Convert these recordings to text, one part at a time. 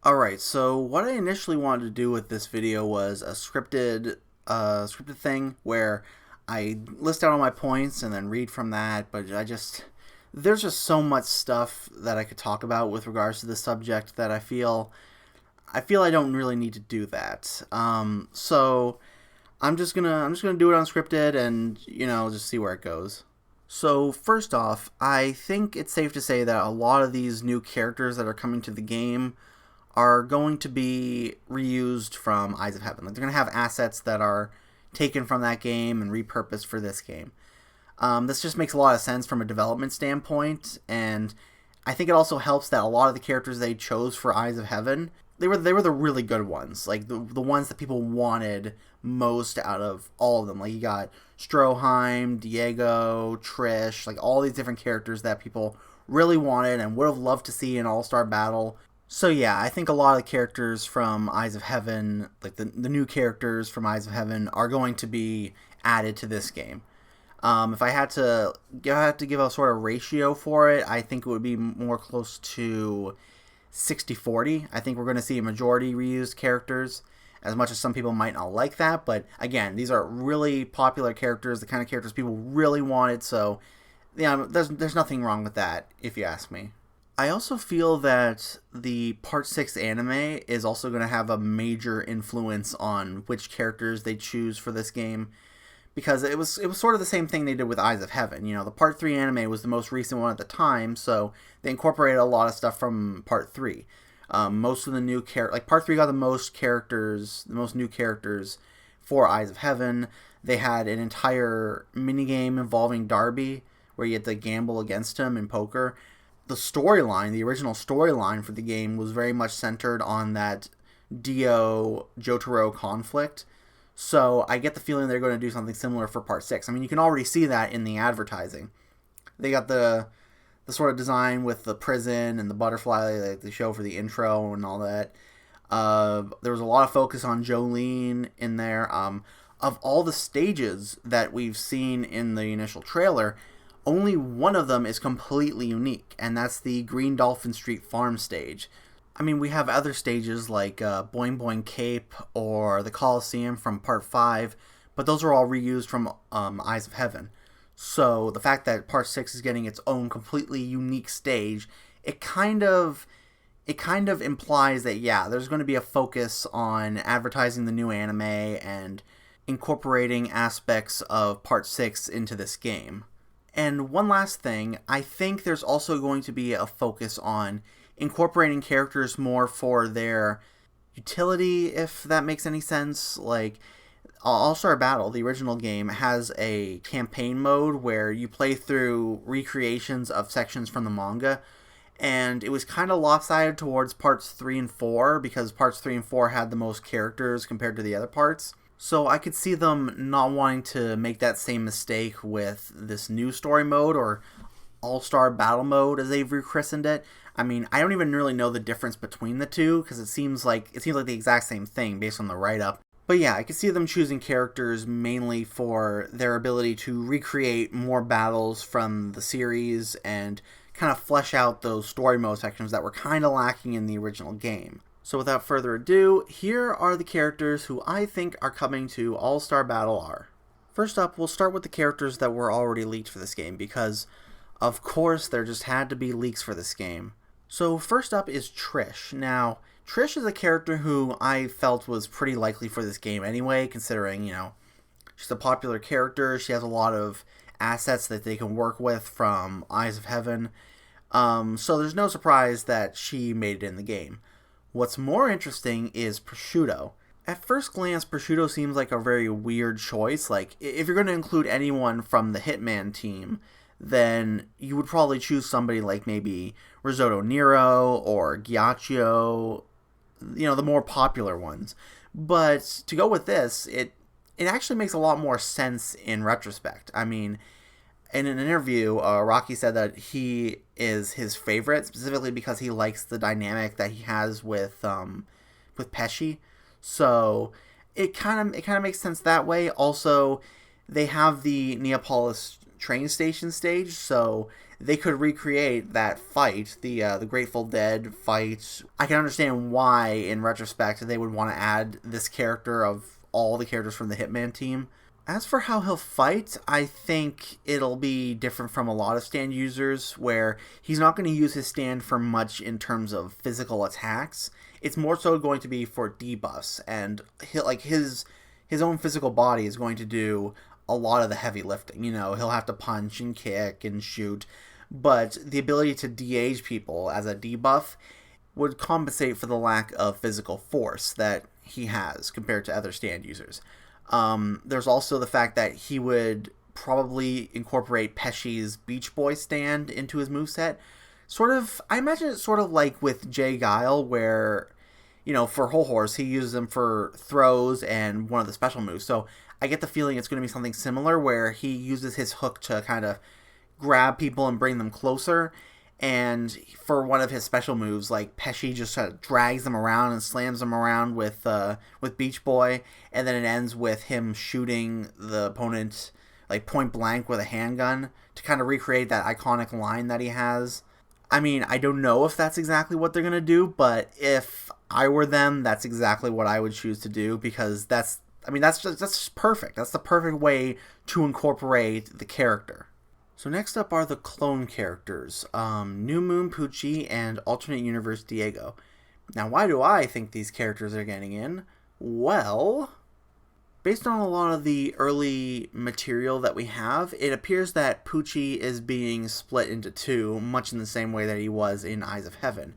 Alright, so what I initially wanted to do with this video was a scripted thing where I list out all my points and then read from that, but there's just so much stuff that I could talk about with regards to this subject that I don't really need to do that. So I'm just gonna do it unscripted and just see where it goes. So first off, I think it's safe to say that a lot of these new characters that are coming to the game are going to be reused from Eyes of Heaven. Like, they're going to have assets that are taken from that game and repurposed for this game. This just makes a lot of sense from a development standpoint, and I think it also helps that a lot of the characters they chose for Eyes of Heaven, they were the really good ones, like the ones that people wanted most out of all of them. Like, you got Stroheim, Diego, Trish, like all these different characters that people really wanted and would have loved to see in All-Star Battle. So yeah, I think a lot of the characters from Eyes of Heaven, like the new characters from Eyes of Heaven, are going to be added to this game. If I had to give a sort of ratio for it, I think it would be more close to 60-40. I think we're going to see a majority reused characters, as much as some people might not like that. But again, these are really popular characters, the kind of characters people really wanted. So yeah, there's nothing wrong with that, if you ask me. I also feel that the Part 6 anime is also going to have a major influence on which characters they choose for this game, because it was sort of the same thing they did with Eyes of Heaven. The Part 3 anime was the most recent one at the time, so they incorporated a lot of stuff from Part 3. Most of the new like Part 3 got the most new characters for Eyes of Heaven. They had an entire minigame involving Darby, where you had to gamble against him in poker. The original storyline for the game, was very much centered on that Dio Jotaro conflict. So I get the feeling they're going to do something similar for Part 6. I mean, you can already see that in the advertising. They got the sort of design with the prison and the butterfly, like they show for the intro and all that. There was a lot of focus on Jolene in there. Of all the stages that we've seen in the initial trailer, only one of them is completely unique, and that's the Green Dolphin Street Farm stage. I mean, we have other stages like Boing Boing Cape or the Coliseum from Part 5, but those are all reused from Eyes of Heaven. So the fact that Part 6 is getting its own completely unique stage, it kind of implies that, yeah, there's going to be a focus on advertising the new anime and incorporating aspects of Part 6 into this game. And one last thing, I think there's also going to be a focus on incorporating characters more for their utility, if that makes any sense. Like, All-Star Battle, the original game, has a campaign mode where you play through recreations of sections from the manga, and it was kind of lopsided towards parts 3 and 4, because parts 3 and 4 had the most characters compared to the other parts. So I could see them not wanting to make that same mistake with this new story mode, or All-Star Battle mode as they've rechristened it. I mean, I don't even really know the difference between the two, because it seems like the exact same thing based on the write-up. But yeah, I could see them choosing characters mainly for their ability to recreate more battles from the series and kind of flesh out those story mode sections that were kind of lacking in the original game. So without further ado, here are the characters who I think are coming to All-Star Battle R. First up, we'll start with the characters that were already leaked for this game, because of course there just had to be leaks for this game. So first up is Trish. Now, Trish is a character who I felt was pretty likely for this game anyway, considering, she's a popular character, she has a lot of assets that they can work with from Eyes of Heaven, so there's no surprise that she made it in the game. What's more interesting is Prosciutto. At first glance, Prosciutto seems like a very weird choice. Like, if you're going to include anyone from the Hitman team, then you would probably choose somebody like maybe Risotto Nero or Ghiaccio, the more popular ones. But to go with this, it actually makes a lot more sense in retrospect. I mean, in an interview, Rocky said that he is his favorite, specifically because he likes the dynamic that he has with Pesci. So it kind of makes sense that way. Also, they have the Neapolis train station stage, so they could recreate that fight, the Grateful Dead fight. I can understand why, in retrospect, they would want to add this character of all the characters from the Hitman team. As for how he'll fight, I think it'll be different from a lot of stand users, where he's not going to use his stand for much in terms of physical attacks. It's more so going to be for debuffs, and his own physical body is going to do a lot of the heavy lifting. He'll have to punch and kick and shoot, but the ability to de-age people as a debuff would compensate for the lack of physical force that he has compared to other stand users. There's also the fact that he would probably incorporate Pesci's Beach Boy stand into his moveset. I imagine it's sort of like with Jay Guile, where, for Whole Horse, he uses them for throws and one of the special moves. So I get the feeling it's going to be something similar, where he uses his hook to kind of grab people and bring them closer. And for one of his special moves, like, Pesci just kind of drags them around and slams them around with Beach Boy, and then it ends with him shooting the opponent, like, point blank with a handgun to kind of recreate that iconic line that he has. I mean, I don't know if that's exactly what they're going to do, but if I were them, that's exactly what I would choose to do, because that's just perfect. That's the perfect way to incorporate the character. So next up are the clone characters, New Moon Pucci and Alternate Universe Diego. Now, why do I think these characters are getting in? Well, based on a lot of the early material that we have, it appears that Pucci is being split into two, much in the same way that he was in Eyes of Heaven.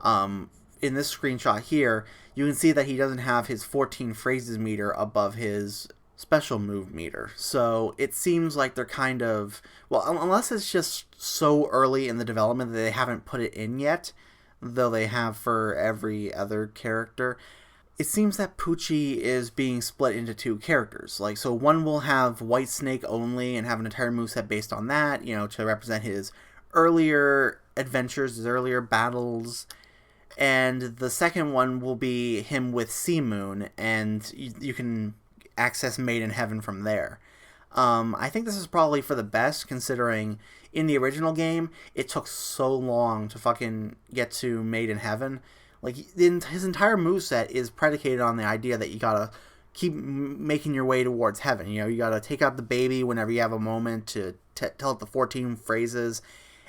In this screenshot here, you can see that he doesn't have his 14 phrases meter above his special move meter. So it seems like they're kind of, well, unless it's just so early in the development that they haven't put it in yet, though they have for every other character, it seems that Pucci is being split into two characters. Like, so one will have White Snake only and have an entire moveset based on that, to represent his earlier adventures, his earlier battles. And the second one will be him with Sea Moon, and you can access Made in Heaven from there. I think this is probably for the best, considering in the original game, it took so long to fucking get to Made in Heaven. Like, his entire moveset is predicated on the idea that you gotta keep making your way towards heaven. You gotta take out the baby whenever you have a moment to tell it the 14 phrases,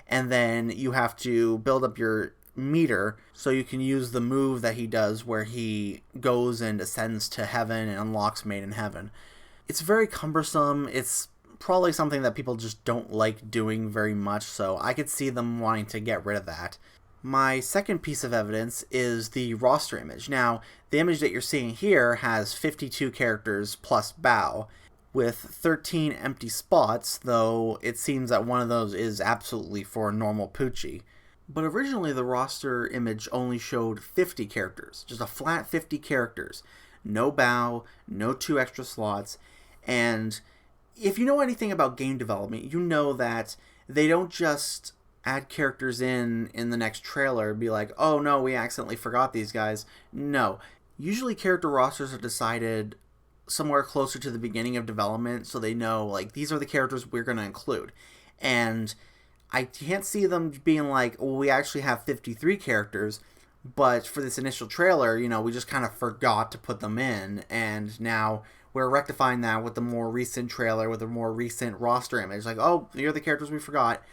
and then you have to build up your meter so you can use the move that he does where he goes and ascends to heaven and unlocks Made in Heaven. It's very cumbersome. It's probably something that people just don't like doing very much, so I could see them wanting to get rid of that. My second piece of evidence is the roster image. Now, the image that you're seeing here has 52 characters plus Bao, with 13 empty spots, though it seems that one of those is absolutely for normal Pucci. But originally the roster image only showed 50 characters, just a flat 50 characters. No Bao, no 2 extra slots, and if you know anything about game development, you know that they don't just add characters in the next trailer and be like, oh no, we accidentally forgot these guys. No. Usually character rosters are decided somewhere closer to the beginning of development, so they know, like, these are the characters we're going to include. And I can't see them being like, well, we actually have 53 characters, but for this initial trailer, we just kind of forgot to put them in, and now we're rectifying that with the more recent trailer, with a more recent roster image. Like, oh, you're the characters we forgot.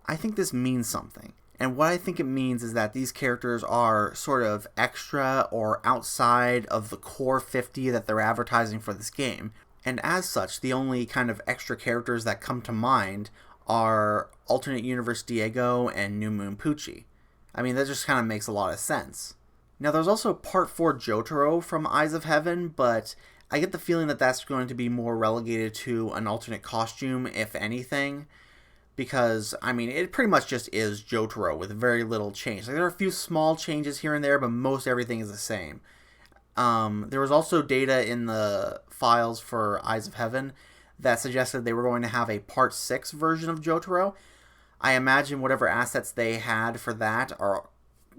I think this means something. And what I think it means is that these characters are sort of extra or outside of the core 50 that they're advertising for this game. And as such, the only kind of extra characters that come to mind are Alternate Universe Diego and New Moon Pucci. I mean, that just kind of makes a lot of sense. Now, there's also Part 4 Jotaro from Eyes of Heaven, but I get the feeling that that's going to be more relegated to an alternate costume, if anything, because, I mean, it pretty much just is Jotaro with very little change. Like, there are a few small changes here and there, but most everything is the same. There was also data in the files for Eyes of Heaven that suggested they were going to have a Part 6 version of Jotaro. I imagine whatever assets they had for that are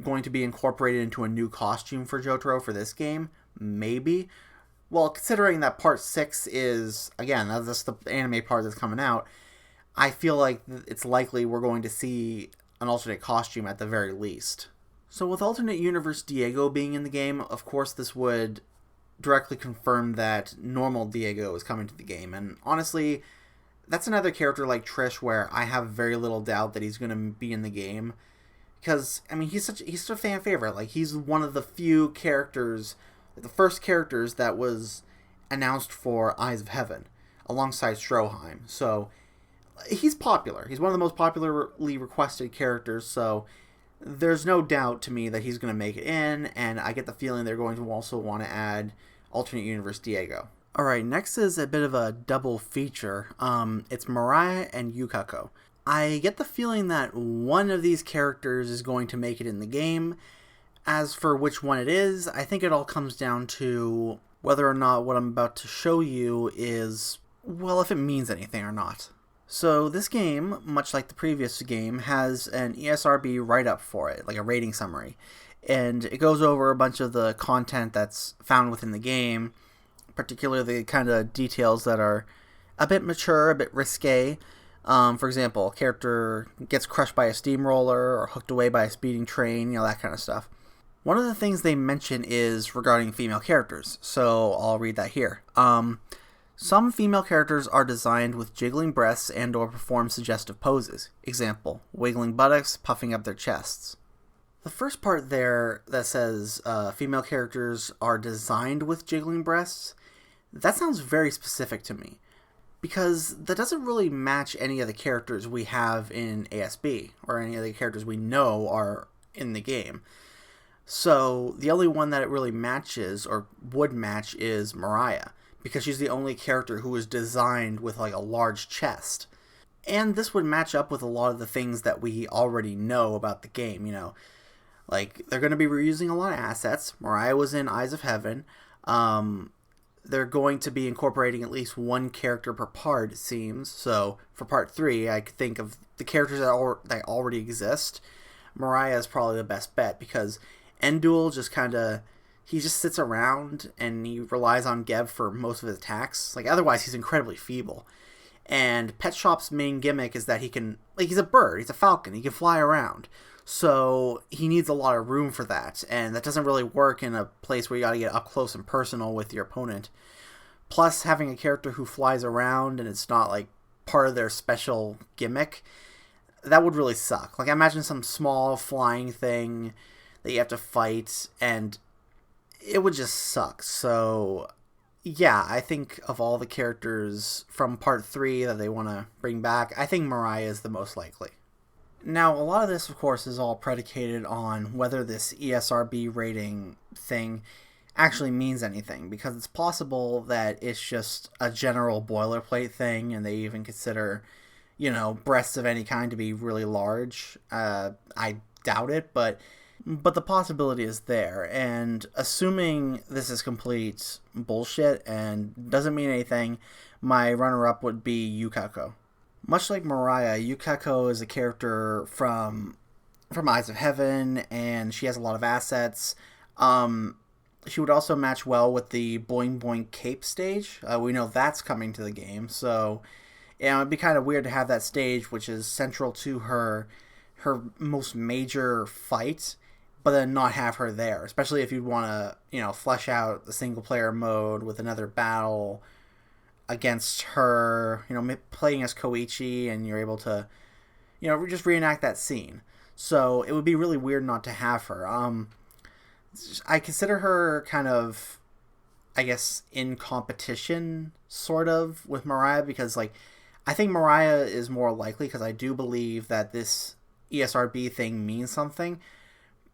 going to be incorporated into a new costume for Jotaro for this game. Maybe. Well, considering that Part 6 is, again, that's the anime part that's coming out, I feel like it's likely we're going to see an alternate costume at the very least. So with alternate universe Diego being in the game, of course this would directly confirm that normal Diego is coming to the game. And honestly, that's another character like Trish where I have very little doubt that he's going to be in the game. Because, I mean, he's such a fan favorite. Like, he's one of the few characters, the first characters that was announced for Eyes of Heaven, alongside Stroheim. So, he's popular. He's one of the most popularly requested characters, so there's no doubt to me that he's going to make it in, and I get the feeling they're going to also want to add alternate universe Diego. Alright, next is a bit of a double feature. It's Mariah and Yukako. I get the feeling that one of these characters is going to make it in the game. As for which one it is, I think it all comes down to whether or not what I'm about to show you is, well, if it means anything or not. So this game, much like the previous game, has an ESRB write-up for it, like a rating summary. And it goes over a bunch of the content that's found within the game, particularly the kind of details that are a bit mature, a bit risque. For example, a character gets crushed by a steamroller or hooked away by a speeding train, that kind of stuff. One of the things they mention is regarding female characters, so I'll read that here. Some female characters are designed with jiggling breasts and or perform suggestive poses. Example, wiggling buttocks, puffing up their chests. The first part there that says female characters are designed with jiggling breasts, that sounds very specific to me. Because that doesn't really match any of the characters we have in ASB, or any of the characters we know are in the game. So the only one that it really matches, or would match, is Mariah, because she's the only character who is designed with like a large chest. And this would match up with a lot of the things that we already know about the game, Like, they're going to be reusing a lot of assets. Mariah was in Eyes of Heaven. They're going to be incorporating at least one character per part, it seems. So, for part 3, I could think of the characters that already exist. Mariah is probably the best bet, because Endul he just sits around, and he relies on Geb for most of his attacks. Like, otherwise, he's incredibly feeble. And Pet Shop's main gimmick is that he's a bird, he's a falcon, he can fly around. So he needs a lot of room for that, and that doesn't really work in a place where you gotta get up close and personal with your opponent. Plus, having a character who flies around and it's not like part of their special gimmick, that would really suck. Like, imagine some small flying thing that you have to fight, and it would just suck. So yeah, I think of all the characters from part 3 that they want to bring back, I think Mariah is the most likely. Now, a lot of this, of course, is all predicated on whether this ESRB rating thing actually means anything, because it's possible that it's just a general boilerplate thing, and they even consider, breasts of any kind to be really large. I doubt it, but the possibility is there, and assuming this is complete bullshit and doesn't mean anything, my runner-up would be Yukako. Much like Mariah, Yukako is a character from Eyes of Heaven, and she has a lot of assets. She would also match well with the Boing Boing Cape stage. We know that's coming to the game, so it'd be kind of weird to have that stage, which is central to her most major fight, but then not have her there, especially if you'd want to, flesh out the single-player mode with another battle against her, playing as Koichi, and you're able to, just reenact that scene. So it would be really weird not to have her. I consider her kind of, I guess, in competition, sort of, with Mariah, because, I think Mariah is more likely, because I do believe that this ESRB thing means something.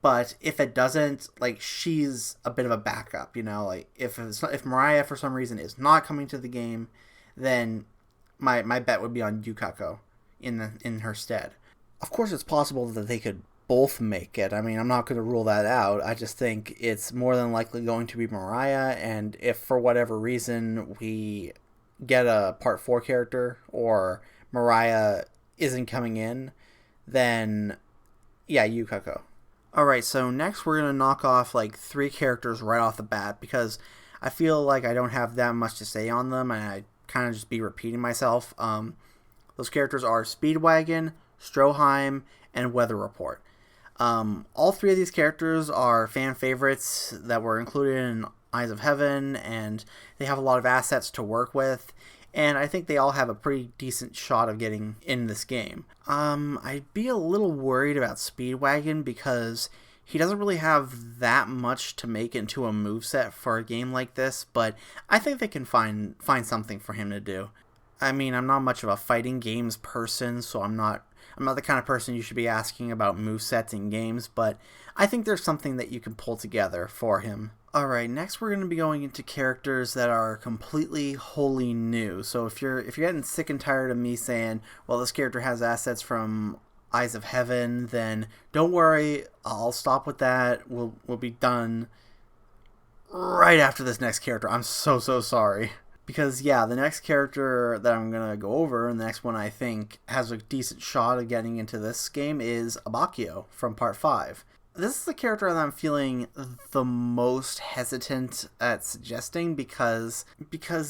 But if it doesn't, she's a bit of a backup, if Mariah for some reason is not coming to the game, then my bet would be on Yukako in her stead. Of course, it's possible that they could both make it. I mean, I'm not going to rule that out. I just think it's more than likely going to be Mariah, and if for whatever reason we get a part 4 character or Mariah isn't coming in, then yeah, Yukako. Alright, so next we're going to knock off 3 characters right off the bat, because I feel like I don't have that much to say on them, and I kind of just be repeating myself. The Those characters are Speedwagon, Stroheim, and Weather Report. All three of these characters are fan favorites that were included in Eyes of Heaven, and they have a lot of assets to work with, and I think they all have a pretty decent shot of getting in this game. I'd be a little worried about Speedwagon because he doesn't really have that much to make into a moveset for a game like this, but I think they can find something for him to do. I mean, I'm not much of a fighting games person, so I'm not the kind of person you should be asking about movesets in games, but I think there's something that you can pull together for him. Alright, next we're going to be going into characters that are completely wholly new. So if you're getting sick and tired of me saying, well, this character has assets from Eyes of Heaven, then don't worry, I'll stop with that. We'll be done right after this next character. I'm so sorry. Because, yeah, the next character that I'm going to go over, and the next one I think has a decent shot of getting into this game, is Abakio from Part 5. This is the character that I'm feeling the most hesitant at suggesting because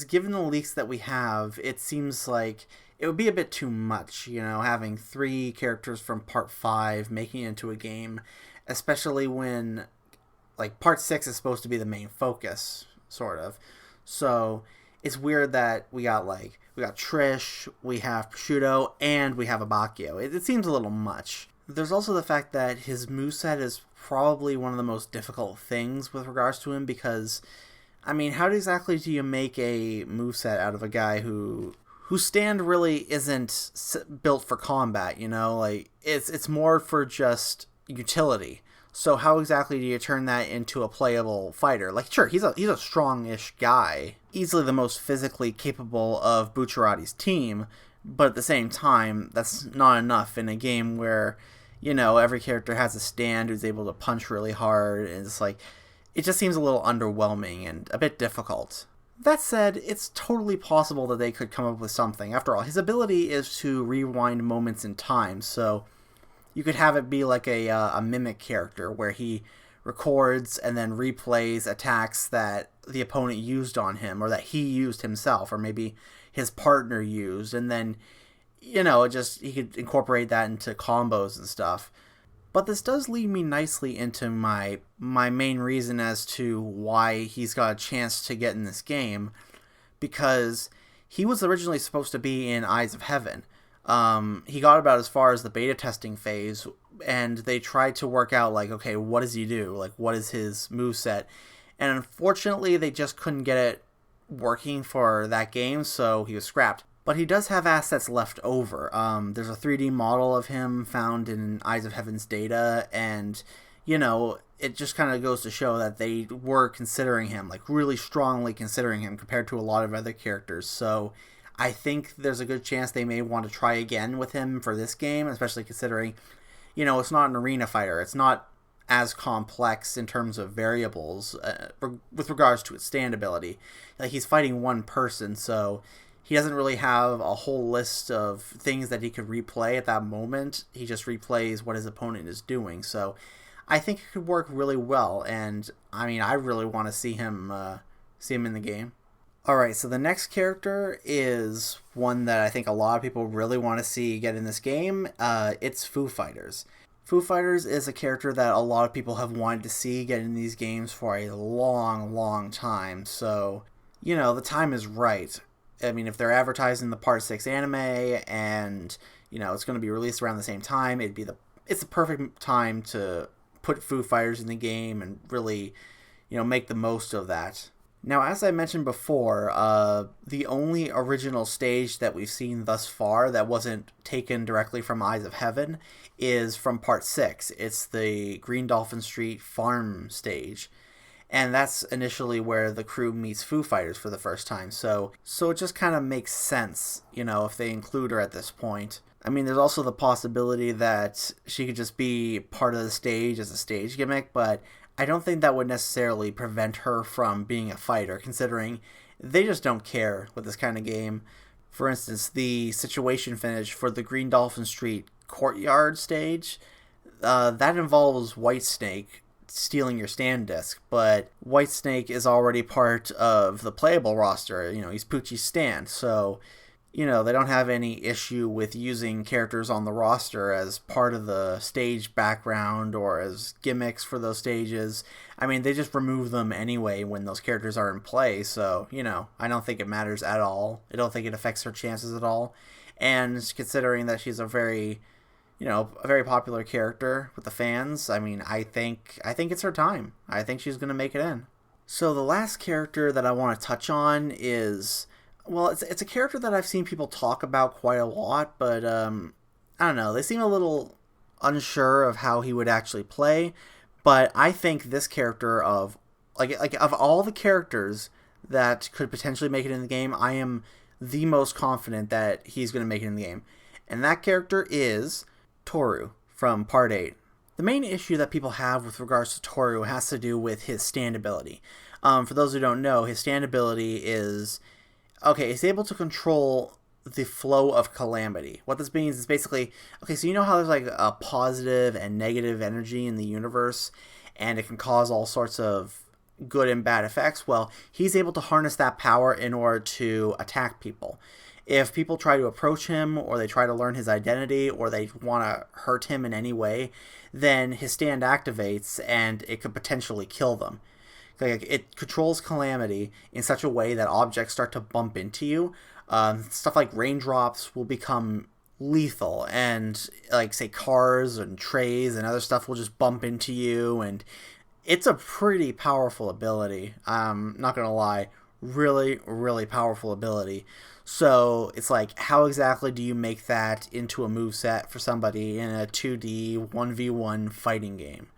given the leaks that we have, it seems like it would be a bit too much, having 3 characters from Part 5 making it into a game, especially when, Part 6 is supposed to be the main focus, sort of. So it's weird that we got Trish, we have Prosciutto, and we have Abakio. It seems a little much. There's also the fact that his moveset is probably one of the most difficult things with regards to him because, I mean, how exactly do you make a moveset out of a guy whose stand really isn't built for combat, It's more for just utility. So how exactly do you turn that into a playable fighter? Sure, he's a strong-ish guy, easily the most physically capable of Bucciarati's team, but at the same time, that's not enough in a game where, every character has a stand who's able to punch really hard, and it just seems a little underwhelming and a bit difficult. That said, it's totally possible that they could come up with something. After all, his ability is to rewind moments in time, so you could have it be like a mimic character where he records and then replays attacks that the opponent used on him or that he used himself or maybe his partner used, and then, he could incorporate that into combos and stuff. But this does lead me nicely into my main reason as to why he's got a chance to get in this game, because he was originally supposed to be in Eyes of Heaven. He got about as far as the beta testing phase, and they tried to work out, okay, what does he do? What is his moveset? And unfortunately, they just couldn't get it working for that game, so he was scrapped. But he does have assets left over. There's a 3D model of him found in Eyes of Heaven's data, and, it just kind of goes to show that they were considering him, really strongly considering him compared to a lot of other characters. So I think there's a good chance they may want to try again with him for this game, especially considering, it's not an arena fighter. It's not as complex in terms of variables with regards to its stand ability. He's fighting one person, so he doesn't really have a whole list of things that he could replay at that moment. He just replays what his opponent is doing. So I think it could work really well, and I mean, I really want to see him in the game. Alright, so the next character is one that I think a lot of people really want to see get in this game. It's Foo Fighters. Foo Fighters is a character that a lot of people have wanted to see get in these games for a long time. So, the time is right. I mean, if they're advertising the Part 6 anime and, it's going to be released around the same time, it's the perfect time to put Foo Fighters in the game and really, make the most of that. Now, as I mentioned before, the only original stage that we've seen thus far that wasn't taken directly from Eyes of Heaven is from Part 6. It's the Green Dolphin Street farm stage. And that's initially where the crew meets Foo Fighters for the first time. So it just kind of makes sense, if they include her at this point. I mean, there's also the possibility that she could just be part of the stage as a stage gimmick, but I don't think that would necessarily prevent her from being a fighter, considering they just don't care with this kind of game. For instance, the situation finish for the Green Dolphin Street courtyard stage, that involves Whitesnake stealing your stand disc, but Whitesnake is already part of the playable roster. He's Poochie's stand, so they don't have any issue with using characters on the roster as part of the stage background or as gimmicks for those stages. I mean, they just remove them anyway when those characters are in play, so, I don't think it matters at all. I don't think it affects her chances at all. And considering that she's a very popular character with the fans, I mean, I think it's her time. I think she's going to make it in. So the last character that I want to touch on is, well, it's a character that I've seen people talk about quite a lot, but I don't know. They seem a little unsure of how he would actually play. But I think this character of all the characters that could potentially make it in the game, I am the most confident that he's going to make it in the game, and that character is Toru from Part 8. The main issue that people have with regards to Toru has to do with his stand ability. For those who don't know, his stand ability is, he's able to control the flow of calamity. What this means is basically, so you know how there's like a positive and negative energy in the universe, and it can cause all sorts of good and bad effects? Well, he's able to harness that power in order to attack people. If people try to approach him, or they try to learn his identity, or they want to hurt him in any way, then his stand activates and it could potentially kill them. It controls calamity in such a way that objects start to bump into you. Stuff like raindrops will become lethal, and say cars and trays and other stuff will just bump into you, and it's a pretty powerful ability. I'm not gonna lie, really, really powerful ability. So it's like, how exactly do you make that into a moveset for somebody in a 2D 1v1 fighting game?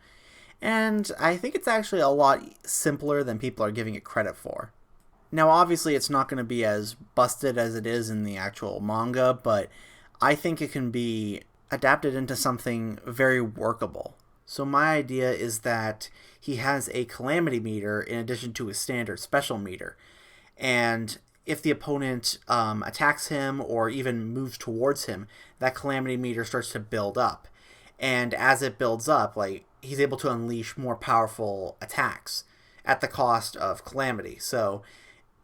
And I think it's actually a lot simpler than people are giving it credit for. Now, obviously, it's not going to be as busted as it is in the actual manga, but I think it can be adapted into something very workable. So my idea is that he has a calamity meter in addition to his standard special meter. And if the opponent attacks him or even moves towards him, that calamity meter starts to build up. And as it builds up, he's able to unleash more powerful attacks at the cost of calamity. So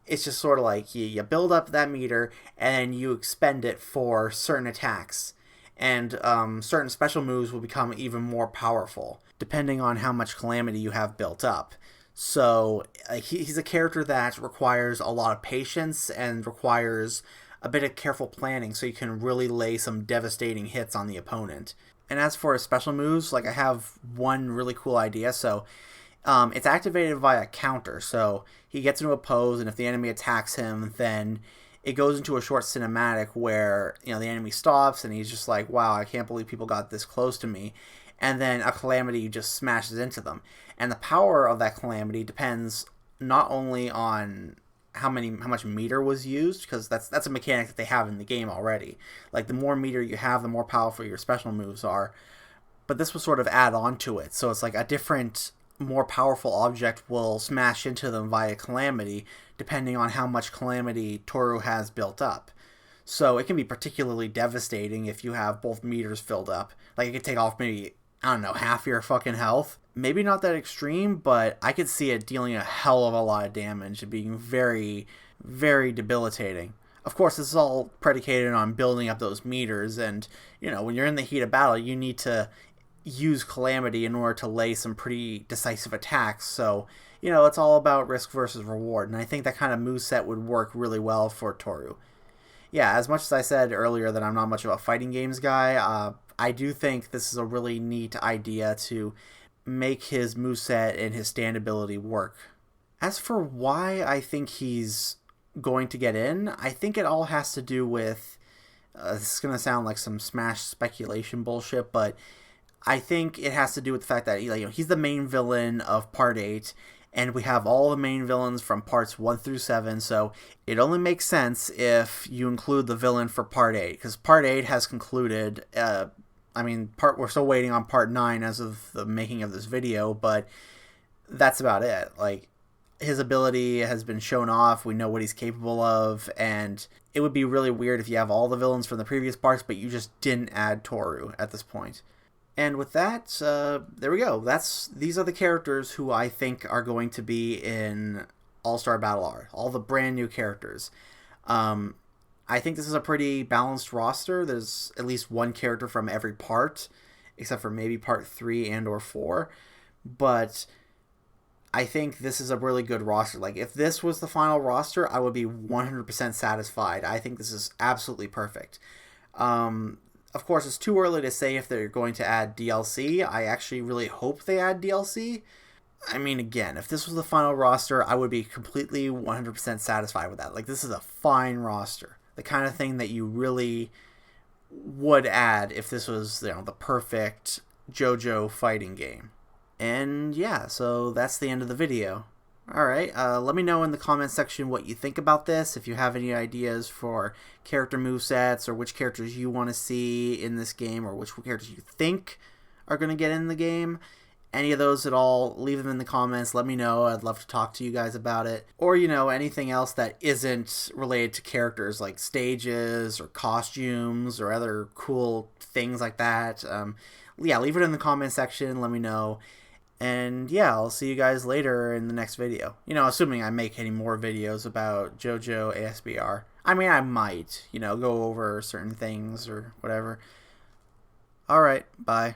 it's just sort of like you build up that meter and you expend it for certain attacks. And certain special moves will become even more powerful, depending on how much calamity you have built up. So he's a character that requires a lot of patience and requires a bit of careful planning, so you can really lay some devastating hits on the opponent. And as for his special moves, I have one really cool idea. So it's activated via counter. So he gets into a pose, and if the enemy attacks him, then it goes into a short cinematic where, the enemy stops and he's just like, wow, I can't believe people got this close to me. And then a calamity just smashes into them. And the power of that calamity depends not only on how much meter was used, because that's a mechanic that they have in the game already. The more meter you have, the more powerful your special moves are. But this will sort of add on to it. So it's like a different, more powerful object will smash into them via calamity, depending on how much calamity Toru has built up. So it can be particularly devastating if you have both meters filled up. It could take off maybe, I don't know, half your fucking health. Maybe not that extreme, but I could see it dealing a hell of a lot of damage and being very, very debilitating. Of course, this is all predicated on building up those meters, and, when you're in the heat of battle, you need to use calamity in order to lay some pretty decisive attacks. So, it's all about risk versus reward, and I think that kind of moveset would work really well for Toru. Yeah, as much as I said earlier that I'm not much of a fighting games guy, I do think this is a really neat idea to make his moveset and his stand ability work. As for why I think he's going to get in, I think it all has to do with, this is going to sound like some Smash speculation bullshit, but I think it has to do with the fact that he's the main villain of Part 8, and we have all the main villains from Parts 1 through 7, so it only makes sense if you include the villain for Part 8, because Part 8 has concluded. We're still waiting on Part 9 as of the making of this video, but that's about it. His ability has been shown off, we know what he's capable of, and it would be really weird if you have all the villains from the previous parts, but you just didn't add Toru at this point. And with that, there we go. These are the characters who I think are going to be in All-Star Battle R. All the brand new characters. I think this is a pretty balanced roster. There's at least one character from every part, except for maybe part 3 and or 4. But I think this is a really good roster. Like, if this was the final roster, I would be 100% satisfied. I think this is absolutely perfect. Of course, it's too early to say if they're going to add DLC. I actually really hope they add DLC. I mean, again, if this was the final roster, I would be completely 100% satisfied with that. Like, this is a fine roster. The kind of thing that you really would add if this was, you know, the perfect JoJo fighting game. And yeah, so that's the end of the video. Alright, let me know in the comment section what you think about this, if you have any ideas for character movesets, or which characters you want to see in this game, or which characters you think are going to get in the game. Any of those at all, leave them in the comments, let me know, I'd love to talk to you guys about it. Or, you know, anything else that isn't related to characters, like stages, or costumes, or other cool things like that. Yeah, leave it in the comment section, let me know. And yeah, I'll see you guys later in the next video. You know, assuming I make any more videos about JoJo ASBR. I mean, I might, you know, go over certain things or whatever. Alright, bye.